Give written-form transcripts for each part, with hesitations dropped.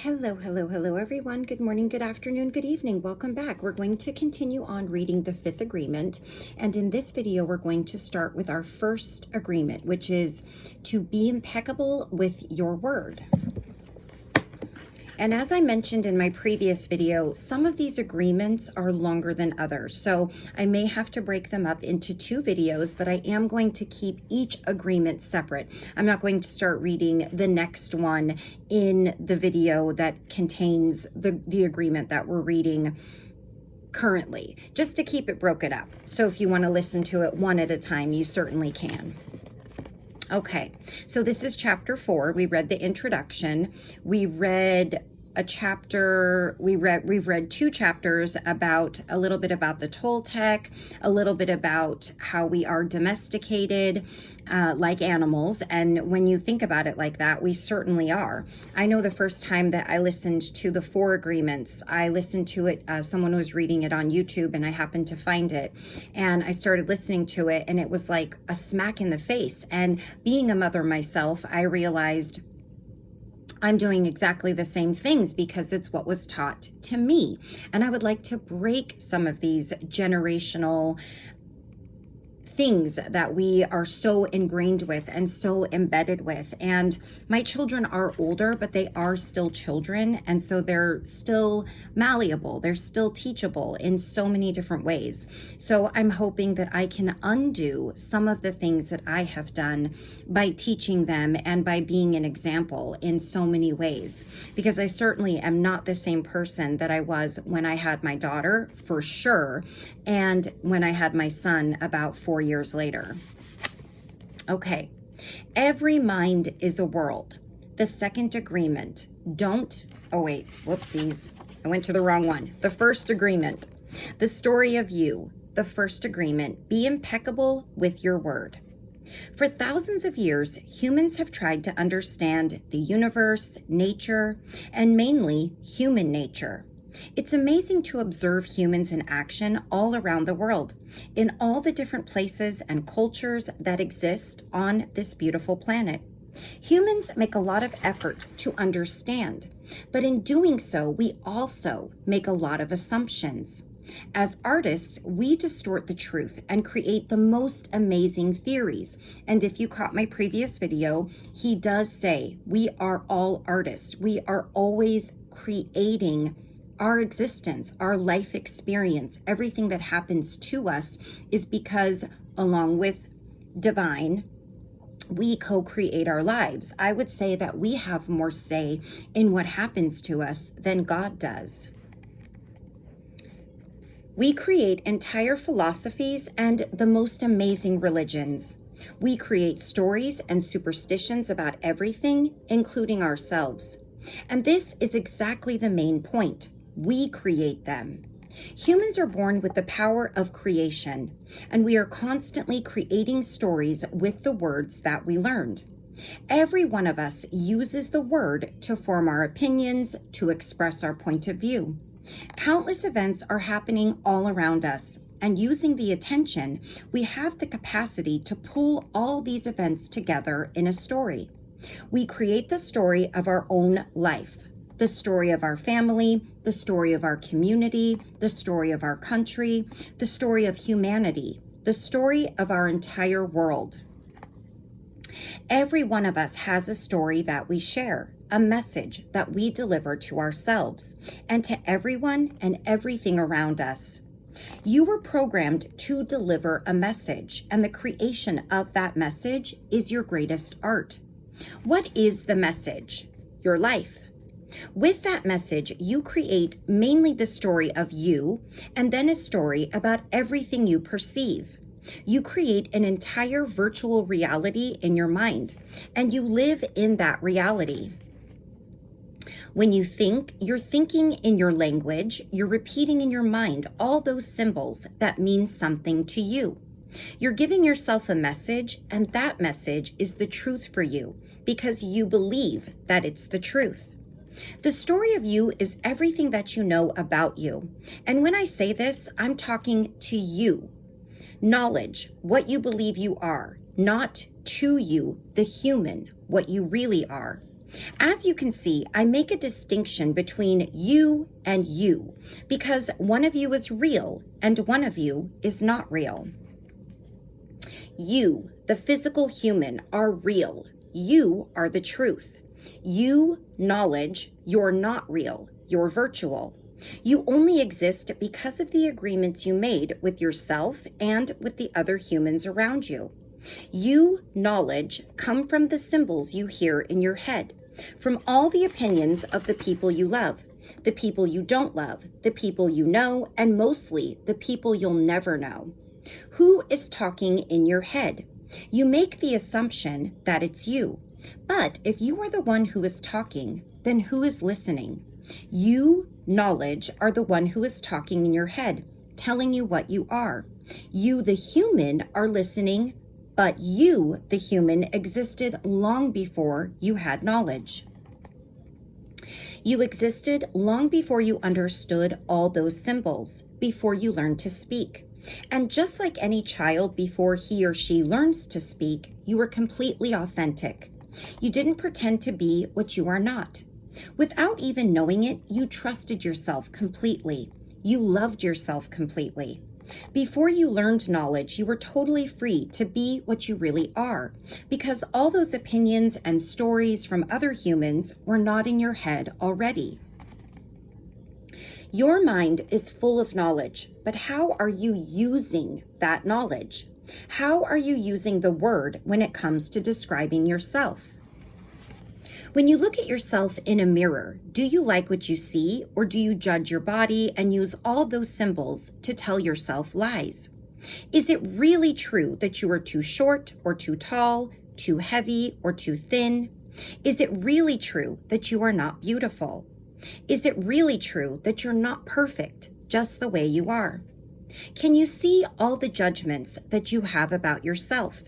Hello, hello, hello, everyone. Good morning, good afternoon, good evening. Welcome back. We're going to continue on reading the fifth agreement. And in this video, we're going to start with our first agreement, which is to be impeccable with your word. And as I mentioned in my previous video, some of these agreements are longer than others. So I may have to break them up into two videos, but I am going to keep each agreement separate. I'm not going to start reading the next one in the video that contains the agreement that we're reading currently, just to keep it broken up. So if you want to listen to it one at a time, you certainly can. Okay, so this is chapter 4. We read the introduction. We read a chapter, we've read two chapters about a little bit about the Toltec, a little bit about how we are domesticated like animals. And when you think about it like that, we certainly are. I know the first time that I listened to the 4 agreements, I listened to it, someone was reading it on YouTube and I happened to find it. And I started listening to it and it was like a smack in the face. And being a mother myself, I realized I'm doing exactly the same things because it's what was taught to me. And I would like to break some of these generational things that we are so ingrained with and so embedded with. And my children are older, but they are still children. And so they're still malleable. They're still teachable in so many different ways. So I'm hoping that I can undo some of the things that I have done by teaching them and by being an example in so many ways. Because I certainly am not the same person that I was when I had my daughter, for sure, and when I had my son about 4 years later. Okay, every mind is a world. The second agreement, whoopsies, I went to the wrong one. The first agreement, the story of you. The first agreement, be impeccable with your word. For thousands of years, humans have tried to understand the universe, nature, and mainly human nature. It's amazing to observe humans in action all around the world, in all the different places and cultures that exist on this beautiful planet. Humans make a lot of effort to understand, but in doing so, we also make a lot of assumptions. As artists, we distort the truth and create the most amazing theories. And if you caught my previous video, he does say we are all artists. We are always creating our existence, our life experience. Everything that happens to us is because, along with divine, we co-create our lives. I would say that we have more say in what happens to us than God does. We create entire philosophies and the most amazing religions. We create stories and superstitions about everything, including ourselves. And this is exactly the main point. We create them. Humans are born with the power of creation, and we are constantly creating stories with the words that we learned. Every one of us uses the word to form our opinions, to express our point of view. Countless events are happening all around us, and using the attention, we have the capacity to pull all these events together in a story. We create the story of our own life, the story of our family, the story of our community, the story of our country, the story of humanity, the story of our entire world. Every one of us has a story that we share, a message that we deliver to ourselves and to everyone and everything around us. You were programmed to deliver a message, and the creation of that message is your greatest art. What is the message? Your life. With that message, you create mainly the story of you and then a story about everything you perceive. You create an entire virtual reality in your mind, and you live in that reality. When you think, you're thinking in your language, you're repeating in your mind all those symbols that mean something to you. You're giving yourself a message, and that message is the truth for you because you believe that it's the truth. The story of you is everything that you know about you. And when I say this, I'm talking to you. Knowledge, what you believe you are, not to you, the human, what you really are. As you can see, I make a distinction between you and you because one of you is real and one of you is not real. You, the physical human, are real. You are the truth. You, knowledge, you're not real. You're virtual. You only exist because of the agreements you made with yourself and with the other humans around you. You, knowledge, come from the symbols you hear in your head, from all the opinions of the people you love, the people you don't love, the people you know, and mostly the people you'll never know. Who is talking in your head? You make the assumption that it's you. But if you are the one who is talking, then who is listening? You, knowledge, are the one who is talking in your head, telling you what you are. You, the human, are listening, but you, the human, existed long before you had knowledge. You existed long before you understood all those symbols, before you learned to speak. And just like any child before he or she learns to speak, you were completely authentic. You didn't pretend to be what you are not. Without even knowing it, you trusted yourself completely. You loved yourself completely. Before you learned knowledge, you were totally free to be what you really are, because all those opinions and stories from other humans were not in your head already. Your mind is full of knowledge, but how are you using that knowledge? How are you using the word when it comes to describing yourself? When you look at yourself in a mirror, do you like what you see, or do you judge your body and use all those symbols to tell yourself lies? Is it really true that you are too short or too tall, too heavy or too thin? Is it really true that you are not beautiful? Is it really true that you're not perfect, just the way you are? Can you see all the judgments that you have about yourself?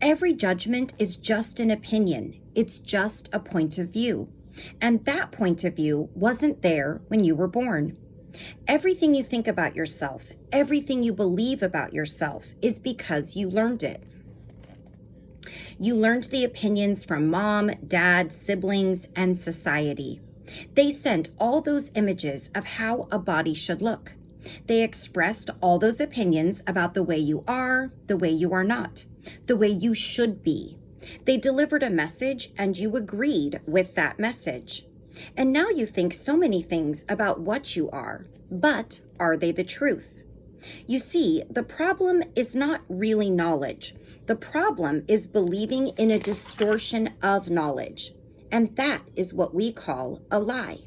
Every judgment is just an opinion. It's just a point of view. And that point of view wasn't there when you were born. Everything you think about yourself, everything you believe about yourself is because you learned it. You learned the opinions from mom, dad, siblings, and society. They sent all those images of how a body should look. They expressed all those opinions about the way you are, the way you are not, the way you should be. They delivered a message and you agreed with that message. And now you think so many things about what you are, but are they the truth? You see, the problem is not really knowledge. The problem is believing in a distortion of knowledge. And that is what we call a lie.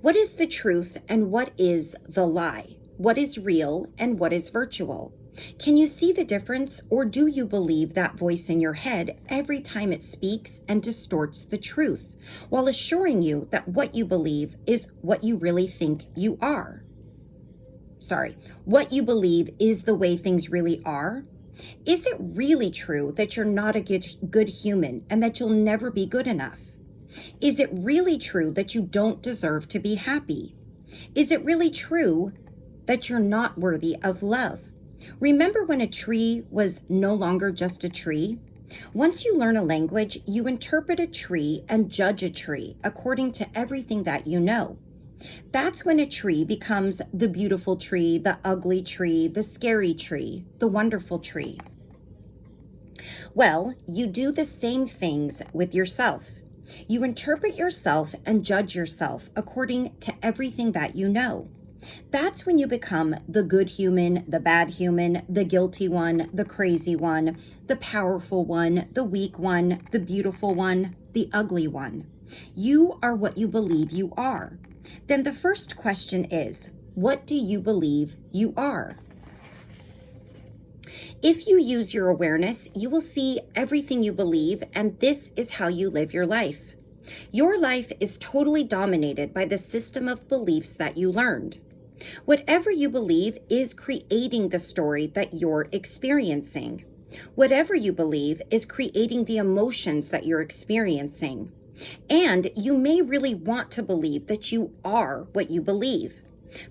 What is the truth and what is the lie? What is real and what is virtual? Can you see the difference, or do you believe that voice in your head every time it speaks and distorts the truth, while assuring you that what you believe is what you really think you are? What you believe is the way things really are? Is it really true that you're not a good human and that you'll never be good enough? Is it really true that you don't deserve to be happy? Is it really true that you're not worthy of love? Remember when a tree was no longer just a tree? Once you learn a language, you interpret a tree and judge a tree according to everything that you know. That's when a tree becomes the beautiful tree, the ugly tree, the scary tree, the wonderful tree. Well, you do the same things with yourself. You interpret yourself and judge yourself according to everything that you know. That's when you become the good human, the bad human, the guilty one, the crazy one, the powerful one, the weak one, the beautiful one, the ugly one. You are what you believe you are. Then the first question is, what do you believe you are? If you use your awareness, you will see everything you believe, and this is how you live your life. Your life is totally dominated by the system of beliefs that you learned. Whatever you believe is creating the story that you're experiencing. Whatever you believe is creating the emotions that you're experiencing. And you may really want to believe that you are what you believe,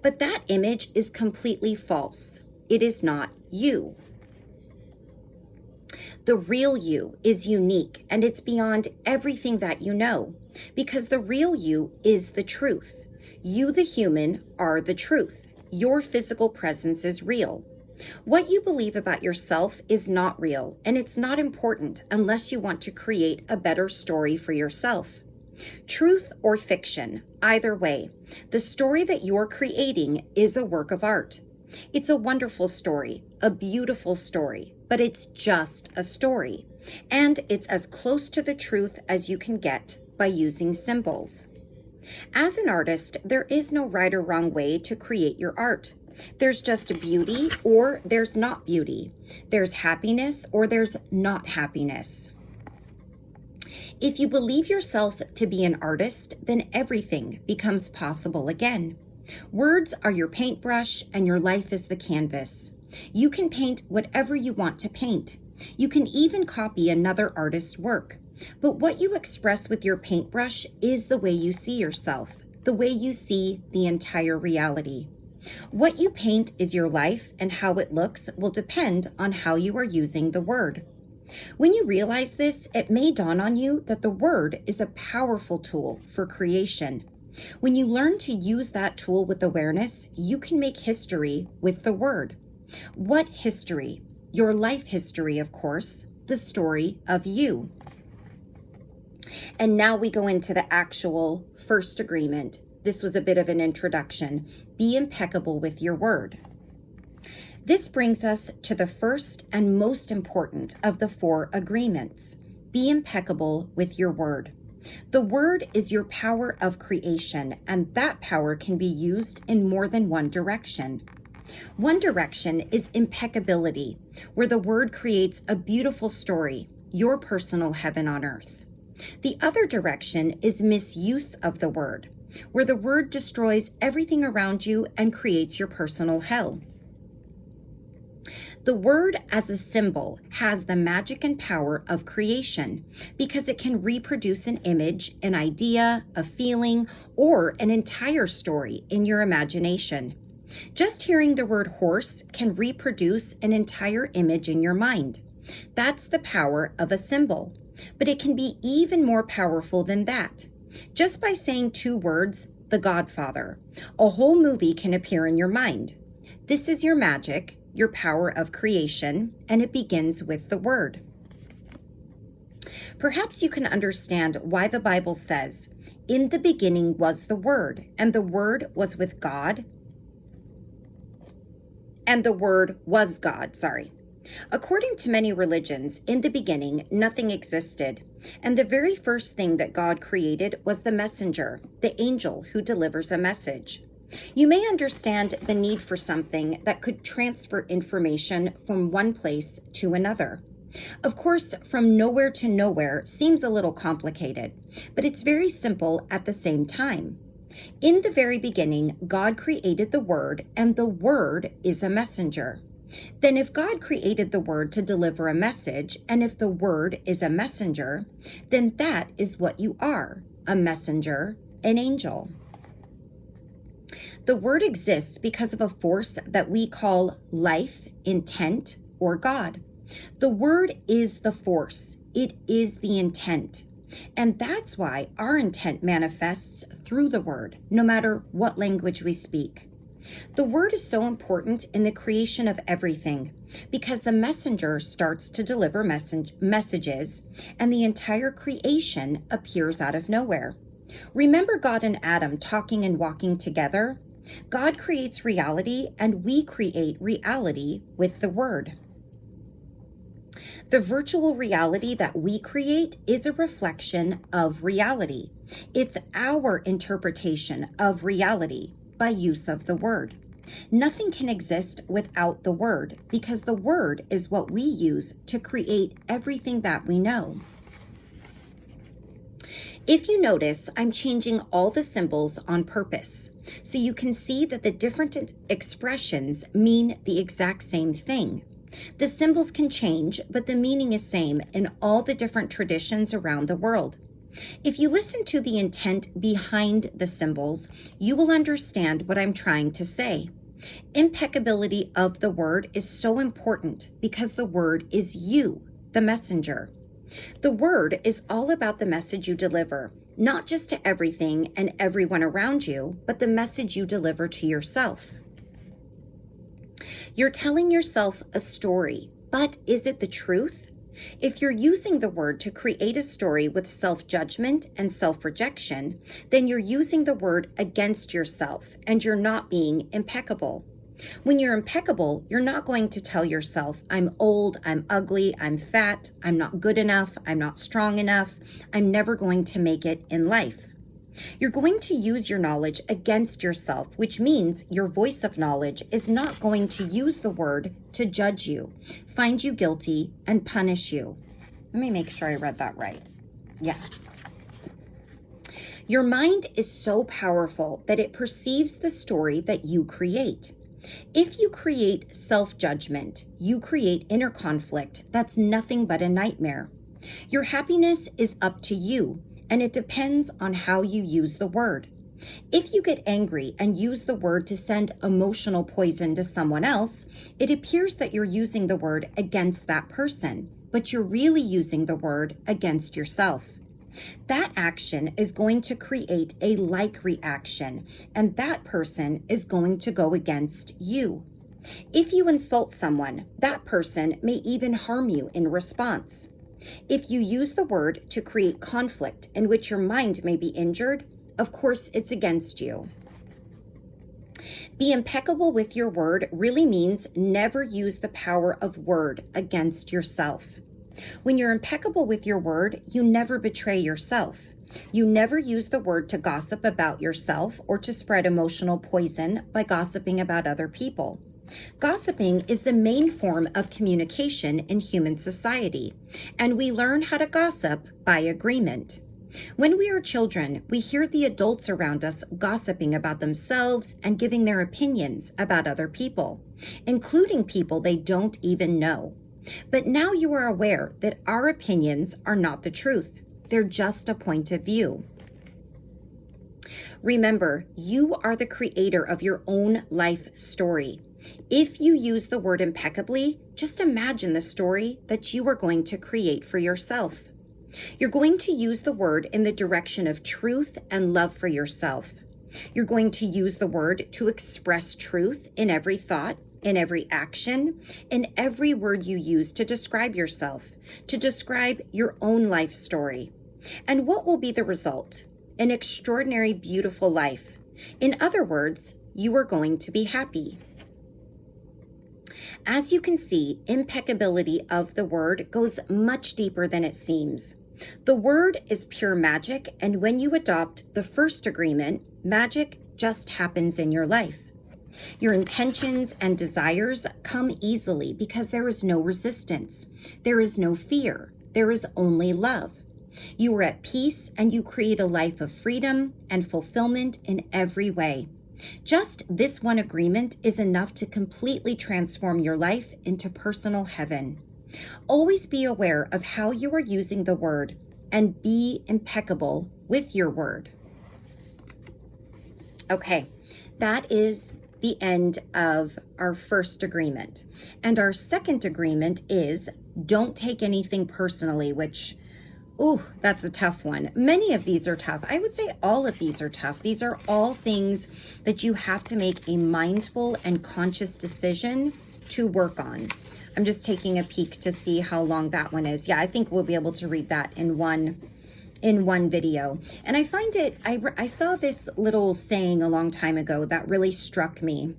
but that image is completely false. It is not you. The real you is unique, and it's beyond everything that you know, because the real you is the truth. You, the human, are the truth. Your physical presence is real. What you believe about yourself is not real, and it's not important unless you want to create a better story for yourself. Truth or fiction, either way, the story that you're creating is a work of art. It's a wonderful story, a beautiful story, but it's just a story. And it's as close to the truth as you can get by using symbols. As an artist, there is no right or wrong way to create your art. There's just beauty or there's not beauty. There's happiness or there's not happiness. If you believe yourself to be an artist, then everything becomes possible again. Words are your paintbrush and your life is the canvas. You can paint whatever you want to paint. You can even copy another artist's work. But what you express with your paintbrush is the way you see yourself, the way you see the entire reality. What you paint is your life, and how it looks will depend on how you are using the word. When you realize this, it may dawn on you that the word is a powerful tool for creation. When you learn to use that tool with awareness, you can make history with the word. What history? Your life history, of course, the story of you. And now we go into the actual first agreement. This was a bit of an introduction. Be impeccable with your word. This brings us to the first and most important of the 4 agreements. Be impeccable with your word. The word is your power of creation, and that power can be used in more than one direction. One direction is impeccability, where the word creates a beautiful story, your personal heaven on earth. The other direction is misuse of the word, where the word destroys everything around you and creates your personal hell. The word as a symbol has the magic and power of creation because it can reproduce an image, an idea, a feeling, or an entire story in your imagination. Just hearing the word horse can reproduce an entire image in your mind. That's the power of a symbol, but it can be even more powerful than that. Just by saying 2 words, The Godfather, a whole movie can appear in your mind. This is your magic, your power of creation, and it begins with the word. Perhaps you can understand why the Bible says, "In the beginning was the Word, and the Word was with God, and the Word was God." According to many religions, in the beginning, nothing existed, and the very first thing that God created was the messenger, the angel who delivers a message. You may understand the need for something that could transfer information from one place to another. Of course, from nowhere to nowhere seems a little complicated, but it's very simple at the same time. In the very beginning, God created the Word, and the Word is a messenger. Then if God created the Word to deliver a message, and if the Word is a messenger, then that is what you are, a messenger, an angel. The word exists because of a force that we call life, intent, or God. The word is the force. It is the intent. And that's why our intent manifests through the word, no matter what language we speak. The word is so important in the creation of everything because the messenger starts to deliver messages, and the entire creation appears out of nowhere. Remember God and Adam talking and walking together? God creates reality, and we create reality with the word. The virtual reality that we create is a reflection of reality. It's our interpretation of reality by use of the word. Nothing can exist without the word because the word is what we use to create everything that we know. If you notice, I'm changing all the symbols on purpose, so you can see that the different expressions mean the exact same thing. The symbols can change, but the meaning is same in all the different traditions around the world. If you listen to the intent behind the symbols, you will understand what I'm trying to say. Impeccability of the word is so important because the word is you. the messenger. The word is all about the message you deliver, not just to everything and everyone around you, but the message you deliver to yourself. You're telling yourself a story, but is it the truth? If you're using the word to create a story with self-judgment and self-rejection, then you're using the word against yourself and you're not being impeccable. When you're impeccable, you're not going to tell yourself, I'm old, I'm ugly, I'm fat, I'm not good enough, I'm not strong enough, I'm never going to make it in life. You're going to use your knowledge against yourself, which means your voice of knowledge is not going to use the word to judge you, find you guilty, and punish you. Let me make sure I read that right. Yeah. Your mind is so powerful that it perceives the story that you create. If you create self-judgment, you create inner conflict that's nothing but a nightmare. Your happiness is up to you, and it depends on how you use the word. If you get angry and use the word to send emotional poison to someone else, it appears that you're using the word against that person, but you're really using the word against yourself. That action is going to create a like reaction, and that person is going to go against you. If you insult someone, that person may even harm you in response. If you use the word to create conflict in which your mind may be injured, of course it's against you. Be impeccable with your word really means never use the power of word against yourself. When you're impeccable with your word, you never betray yourself. You never use the word to gossip about yourself or to spread emotional poison by gossiping about other people. Gossiping is the main form of communication in human society, and we learn how to gossip by agreement. When we are children, we hear the adults around us gossiping about themselves and giving their opinions about other people, including people they don't even know. But now you are aware that our opinions are not the truth. They're just a point of view. Remember, you are the creator of your own life story. If you use the word impeccably, just imagine the story that you are going to create for yourself. You're going to use the word in the direction of truth and love for yourself. You're going to use the word to express truth in every thought, in every action, in every word you use to describe yourself, to describe your own life story. And what will be the result? An extraordinary, beautiful life. In other words, you are going to be happy. As you can see, impeccability of the word goes much deeper than it seems. The word is pure magic, and when you adopt the first agreement, magic just happens in your life. Your intentions and desires come easily because there is no resistance. There is no fear. There is only love. You are at peace and you create a life of freedom and fulfillment in every way. Just this one agreement is enough to completely transform your life into personal heaven. Always be aware of how you are using the word and be impeccable with your word. Okay, that is the end of our first agreement. And our second agreement is don't take anything personally, which, ooh, that's a tough one. Many of these are tough. I would say all of these are tough. These are all things that you have to make a mindful and conscious decision to work on. I'm just taking a peek to see how long that one is. Yeah, I think we'll be able to read that in one video. And I find it, I saw this little saying a long time ago that really struck me.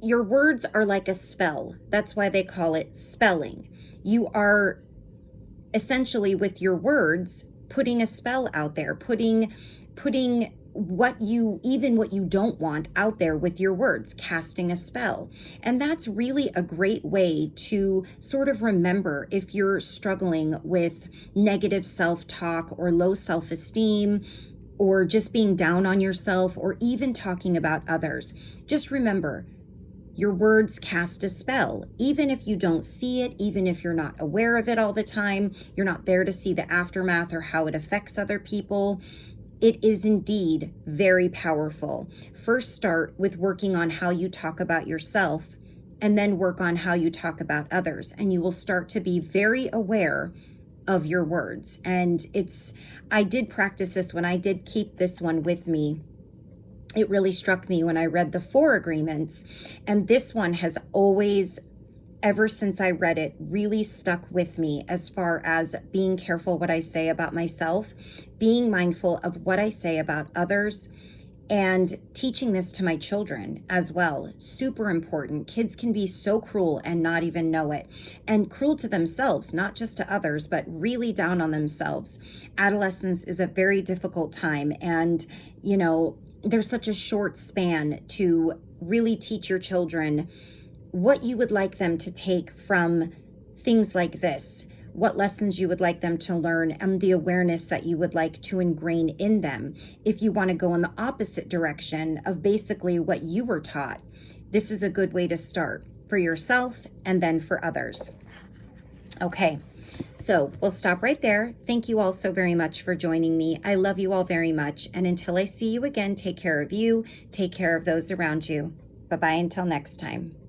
Your words are like a spell. That's why they call it spelling. You are essentially with your words putting a spell out there, putting what you don't want out there with your words, casting a spell. And that's really a great way to sort of remember if you're struggling with negative self-talk or low self-esteem, or just being down on yourself, or even talking about others. Just remember, your words cast a spell. Even if you don't see it, even if you're not aware of it all the time, you're not there to see the aftermath or how it affects other people, it is indeed very powerful. First, start with working on how you talk about yourself, and then work on how you talk about others. And you will start to be very aware of your words. And I did practice this when I did keep this one with me. It really struck me when I read the 4 agreements. And this one has always, ever since I read it, really stuck with me as far as being careful what I say about myself, being mindful of what I say about others, and teaching this to my children as well. Super important. Kids can be so cruel and not even know it, and cruel to themselves, not just to others, but really down on themselves. Adolescence is a very difficult time, and there's such a short span to really teach your children what you would like them to take from things like this, what lessons you would like them to learn, and the awareness that you would like to ingrain in them. If you want to go in the opposite direction of basically what you were taught, this is a good way to start for yourself and then for others. Okay, so we'll stop right there. Thank you all so very much for joining me. I love you all very much. And until I see you again, take care of you, take care of those around you. Bye-bye until next time.